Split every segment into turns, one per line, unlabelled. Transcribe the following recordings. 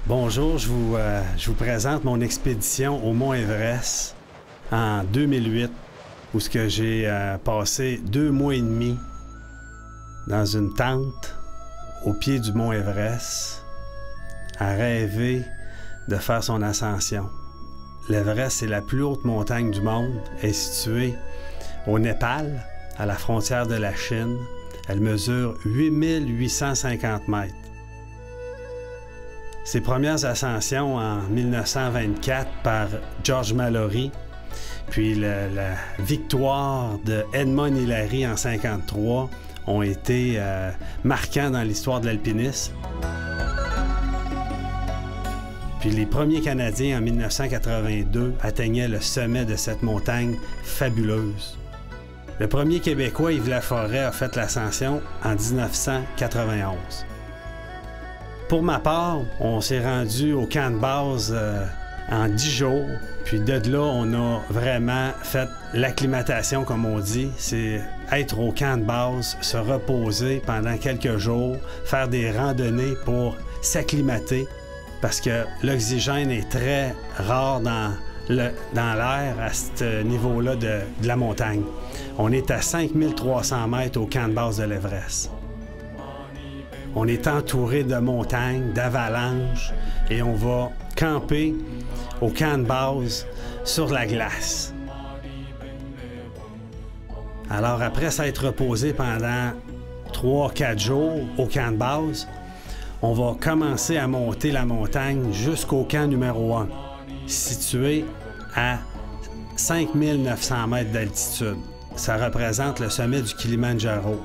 Bonjour, je vous présente mon expédition au Mont Everest en 2008, où j'ai passé 2 mois et demi dans une tente au pied du Mont Everest à rêver de faire son ascension. L'Everest, c'est la plus haute montagne du monde. Elle est située au Népal, à la frontière de la Chine. Elle mesure 8850 mètres. Ses premières ascensions en 1924 par George Mallory, puis la victoire de Edmund Hillary en 1953 ont été marquants dans l'histoire de l'alpinisme. Puis les premiers Canadiens en 1982 atteignaient le sommet de cette montagne fabuleuse. Le premier Québécois, Yves Laforêt, a fait l'ascension en 1991. Pour ma part, on s'est rendu au camp de base en 10 jours. Puis de là, on a vraiment fait l'acclimatation, comme on dit. C'est être au camp de base, se reposer pendant quelques jours, faire des randonnées pour s'acclimater, parce que l'oxygène est très rare dans l'air à ce niveau-là de la montagne. On est à 5300 mètres au camp de base de l'Everest. On est entouré de montagnes, d'avalanches, et on va camper au camp de base sur la glace. Alors, après s'être reposé pendant 3-4 jours au camp de base, on va commencer à monter la montagne jusqu'au camp numéro 1, situé à 5900 mètres d'altitude. Ça représente le sommet du Kilimandjaro.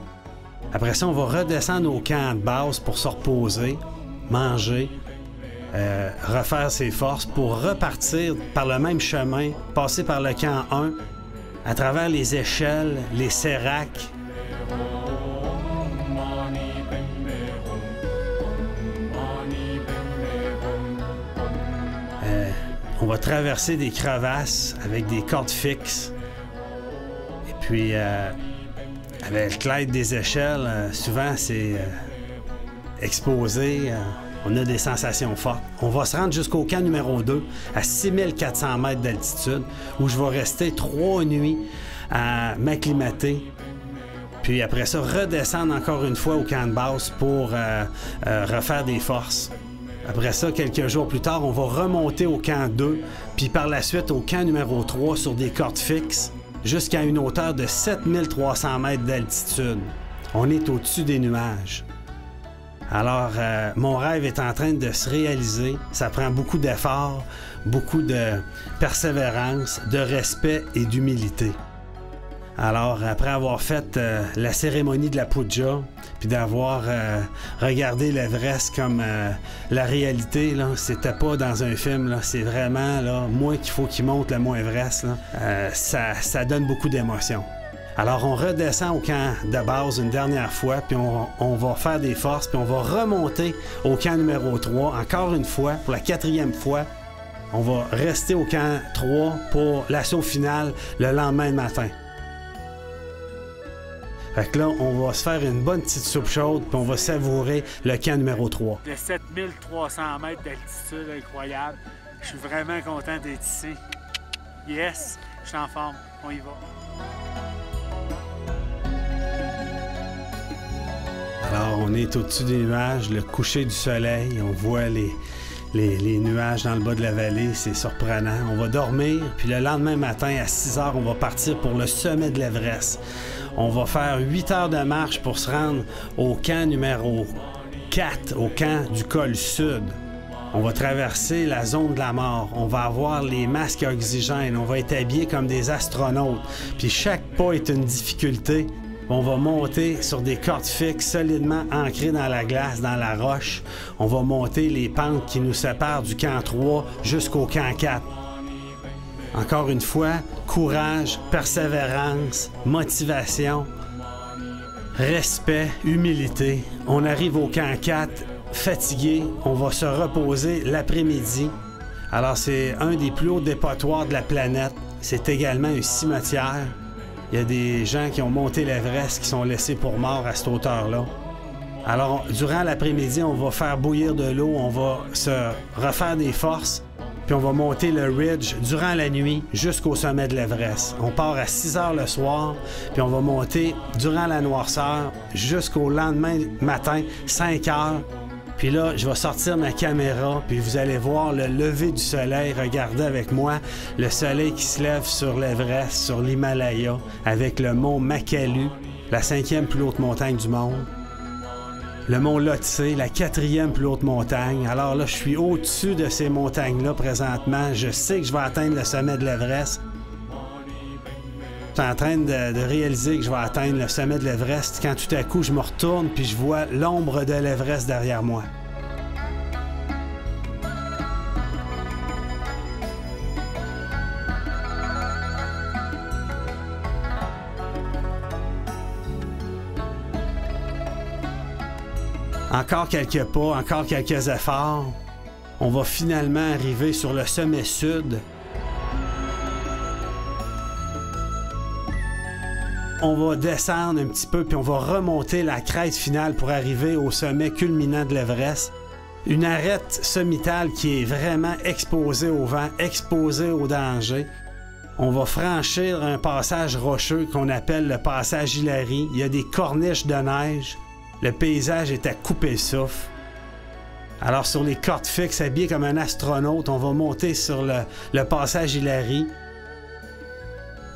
Après ça, on va redescendre au camp de base pour se reposer, manger, refaire ses forces pour repartir par le même chemin, passer par le camp 1, à travers les échelles, les séracs. On va traverser des crevasses avec des cordes fixes. Et puis, avec l'aide des échelles, souvent c'est exposé. On a des sensations fortes. On va se rendre jusqu'au camp numéro 2, à 6400 mètres d'altitude, où je vais rester 3 nuits à m'acclimater. Puis après ça, redescendre encore une fois au camp de base pour refaire des forces. Après ça, quelques jours plus tard, on va remonter au camp 2, puis par la suite au camp numéro 3 sur des cordes fixes, jusqu'à une hauteur de 7300 mètres d'altitude. On est au-dessus des nuages. Alors, mon rêve est en train de se réaliser. Ça prend beaucoup d'efforts, beaucoup de persévérance, de respect et d'humilité. Alors, après avoir fait la cérémonie de la puja, puis d'avoir regardé l'Everest comme la réalité, là, c'était pas dans un film, là, c'est vraiment là, moi qu'il faut qu'il monte le Mont Everest. Là, ça donne beaucoup d'émotions. Alors, on redescend au camp de base une dernière fois, puis on va faire des forces, puis on va remonter au camp numéro 3, encore une fois, pour la 4e fois. On va rester au camp 3 pour l'assaut final le lendemain matin. Fait que là, on va se faire une bonne petite soupe chaude, puis on va savourer le camp numéro 3.
De 7300 mètres d'altitude, incroyable. Je suis vraiment content d'être ici. Yes, je suis en forme. On y va.
Alors, on est au-dessus des nuages, le coucher du soleil, on voit les nuages dans le bas de la vallée, c'est surprenant. On va dormir, puis le lendemain matin, à 6 heures, on va partir pour le sommet de l'Everest. On va faire 8 heures de marche pour se rendre au camp numéro 4, au camp du col sud. On va traverser la zone de la mort. On va avoir les masques à oxygène. On va être habillés comme des astronautes. Puis chaque pas est une difficulté. On va monter sur des cordes fixes solidement ancrées dans la glace, dans la roche. On va monter les pentes qui nous séparent du camp 3 jusqu'au camp 4. Encore une fois, courage, persévérance, motivation, respect, humilité. On arrive au camp 4, fatigué, on va se reposer l'après-midi. Alors c'est un des plus hauts dépotoirs de la planète. C'est également un cimetière. Il y a des gens qui ont monté l'Everest qui sont laissés pour morts à cette hauteur-là. Alors, durant l'après-midi, on va faire bouillir de l'eau, on va se refaire des forces, puis on va monter le ridge durant la nuit jusqu'au sommet de l'Everest. On part à 6 heures le soir, puis on va monter durant la noirceur jusqu'au lendemain matin, 5 heures. Puis là, je vais sortir ma caméra, puis vous allez voir le lever du soleil. Regardez avec moi le soleil qui se lève sur l'Everest, sur l'Himalaya, avec le mont Makalu, la 5e plus haute montagne du monde. Le mont Lhotse, la 4e plus haute montagne. Alors là, je suis au-dessus de ces montagnes-là présentement. Je sais que je vais atteindre le sommet de l'Everest. Je suis en train de réaliser que je vais atteindre le sommet de l'Everest quand tout à coup, je me retourne puis je vois l'ombre de l'Everest derrière moi. Encore quelques pas, encore quelques efforts. On va finalement arriver sur le sommet sud. On va descendre un petit peu, puis on va remonter la crête finale pour arriver au sommet culminant de l'Everest. Une arête sommitale qui est vraiment exposée au vent, exposée au danger. On va franchir un passage rocheux qu'on appelle le passage Hillary. Il y a des corniches de neige. Le paysage est à couper le souffle. Alors, sur les cordes fixes, habillé comme un astronaute, on va monter sur le passage Hillary.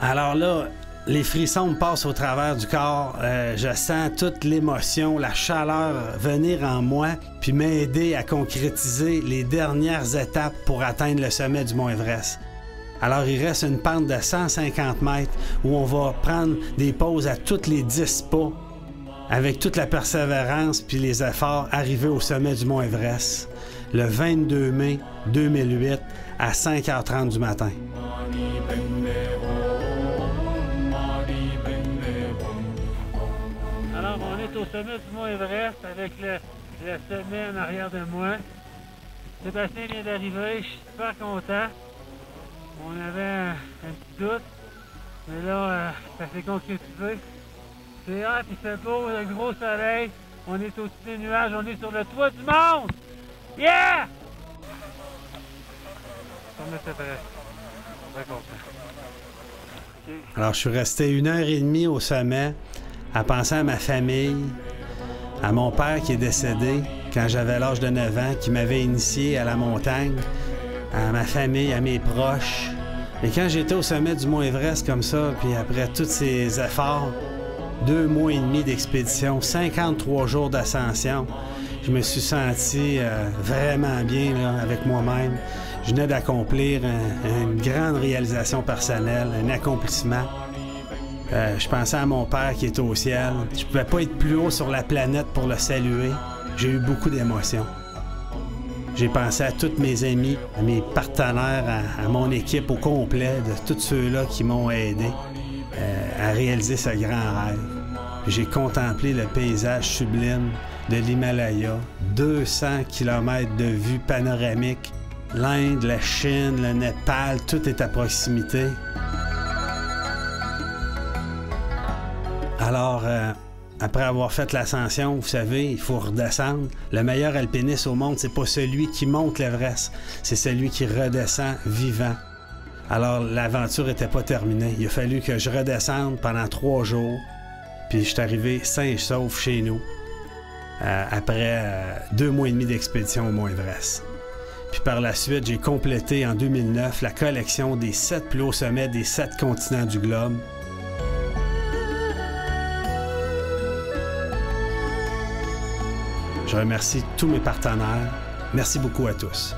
Alors là, les frissons me passent au travers du corps. Je sens toute l'émotion, la chaleur venir en moi, puis m'aider à concrétiser les dernières étapes pour atteindre le sommet du mont Everest. Alors, il reste une pente de 150 mètres où on va prendre des pauses à toutes les 10 pas. Avec toute la persévérance puis les efforts, arriver au sommet du mont Everest le 22 mai 2008 à 5h30 du matin.
Alors, on est au sommet du mont Everest avec le sommet en arrière de moi. Sébastien vient d'arriver, je suis super content. On avait un petit doute, mais là, ça s'est concrétisé. C'est hot, il fait beau, le gros soleil. On est au-dessus des nuages, on est sur le toit du monde! Yeah! On était prêt. Très content. Okay.
Alors, je suis resté 1h30 au sommet à penser à ma famille, à mon père qui est décédé quand j'avais l'âge de 9 ans, qui m'avait initié à la montagne, à ma famille, à mes proches. Et quand j'étais au sommet du mont Everest comme ça, puis après tous ces efforts, 2 mois et demi d'expédition, 53 jours d'ascension. Je me suis senti vraiment bien là, avec moi-même. Je venais d'accomplir une grande réalisation personnelle, un accomplissement. Je pensais à mon père qui est au ciel. Je ne pouvais pas être plus haut sur la planète pour le saluer. J'ai eu beaucoup d'émotions. J'ai pensé à tous mes amis, à mes partenaires, à mon équipe au complet, de tous ceux-là qui m'ont aidé à réaliser ce grand rêve. J'ai contemplé le paysage sublime de l'Himalaya, 200 km de vue panoramique, l'Inde, la Chine, le Népal, tout est à proximité. Alors, après avoir fait l'ascension, vous savez, il faut redescendre. Le meilleur alpiniste au monde, c'est pas celui qui monte l'Everest, c'est celui qui redescend vivant. Alors, l'aventure n'était pas terminée. Il a fallu que je redescende pendant 3 jours. Puis, je suis arrivé sain et sauf chez nous après 2 mois et demi d'expédition au mont Everest. Puis, par la suite, j'ai complété en 2009 la collection des 7 plus hauts sommets des 7 continents du globe. Je remercie tous mes partenaires. Merci beaucoup à tous.